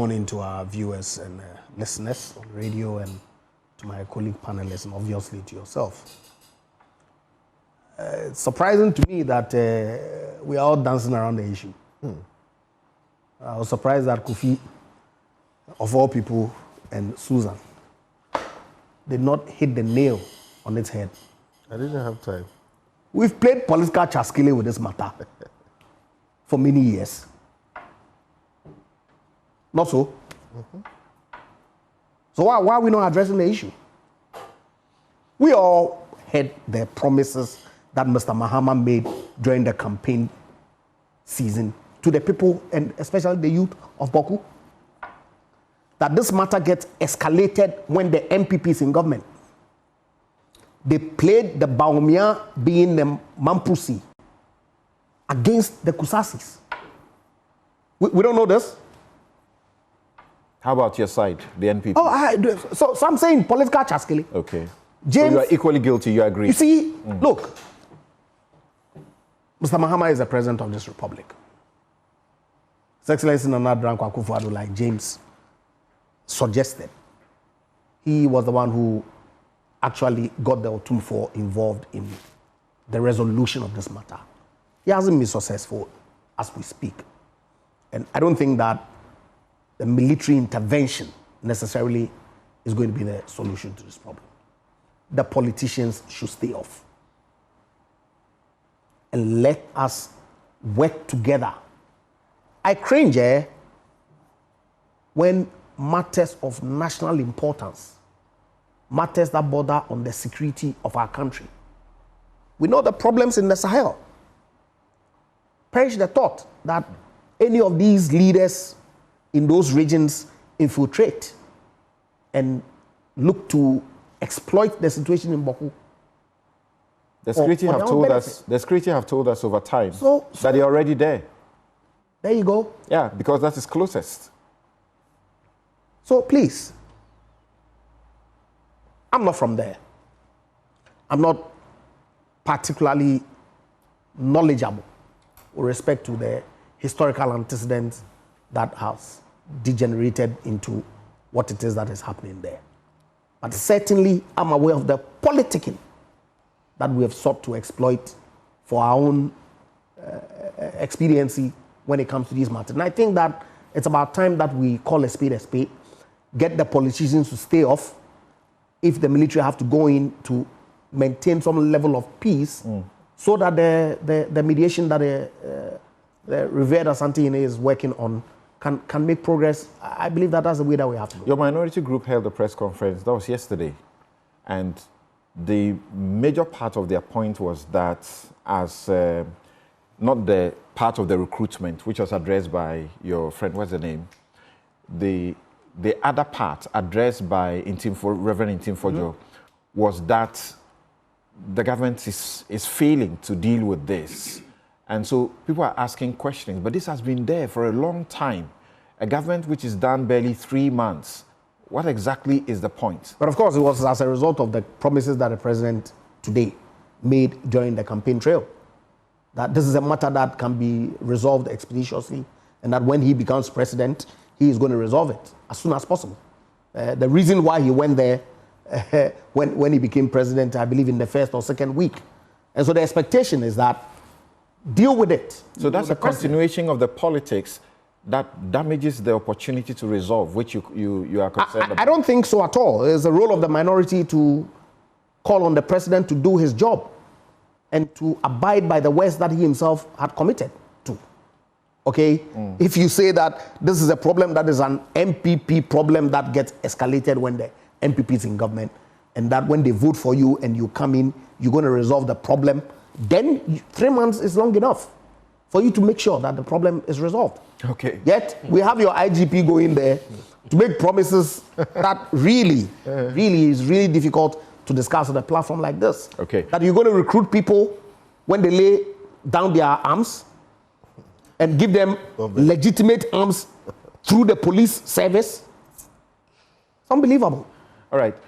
morning to our viewers and listeners on radio and to my colleague panelists and obviously to yourself. It's surprising to me that we are all dancing around the issue. I was surprised that Kofi, of all people, and Susan did not hit the nail on its head. I didn't have time. We've played political chaskele with this matter for many years. Not so? So why are we not addressing the issue? We all heard the promises that Mr. Mahama made during the campaign season to the people and especially the youth of Bawku, that this matter gets escalated when the MPP is in government. They played the Baumia being the Mampusi against the Kusasis. We don't know this. How about your side, the NPP? Oh, so I'm saying political chaskele. Okay. James, so you are equally guilty, you agree? You see, look, Mr. Mahama is the president of this republic. His Excellency Nana Dankwa Akufo-Addo, like James suggested, he was the one who actually got the Otumfo involved in the resolution of this matter. He hasn't been successful as we speak. And I don't think that the military intervention necessarily is going to be the solution to this problem. The politicians should stay off. And let us work together. I cringe when matters of national importance, matters that border on the security of our country. We know the problems in the Sahel. Perish the thought that any of these leaders in those regions infiltrate and look to exploit the situation in Bawku. The security have told us over time that they're already there. There you go. Yeah, because that is closest. So please, I'm not from there. I'm not particularly knowledgeable with respect to the historical antecedents that has degenerated into what it is that is happening there. But certainly, I'm aware of the politicking that we have sought to exploit for our own expediency when it comes to these matters. And I think that it's about time that we call a spade, get the politicians to stay off. If the military have to go in to maintain some level of peace, so that the mediation that the revered Asante is working on can make progress. I believe that that's the way that we have to go. Your minority group held a press conference, that was yesterday, and the major part of their point was that as not the part of the recruitment, which was addressed by your friend, what's the name? The other part addressed by Reverend Intimfojo was that the government is failing to deal with this. And so people are asking questions, but this has been there for a long time. A government which is done barely 3 months. What exactly is the point? But of course, it was as a result of the promises that the president today made during the campaign trail. That this is a matter that can be resolved expeditiously, and that when he becomes president, he is going to resolve it as soon as possible. The reason why he went there when he became president, I believe in the first or second week. And so the expectation is that deal with it. So that's a continuation of the politics that damages the opportunity to resolve, which you are concerned about. I don't think so at all. It's the role of the minority to call on the president to do his job and to abide by the words that he himself had committed to. Okay? If you say that this is a problem that is an MPP problem that gets escalated when the MPP is in government, and that when they vote for you and you come in, you're going to resolve the problem, then 3 months is long enough for you to make sure that the problem is resolved. Okay. Yet, we have your IGP going there to make promises that really is really difficult to discuss on a platform like this. Okay. That you're going to recruit people when they lay down their arms and give them legitimate arms through the police service. It's unbelievable. All right.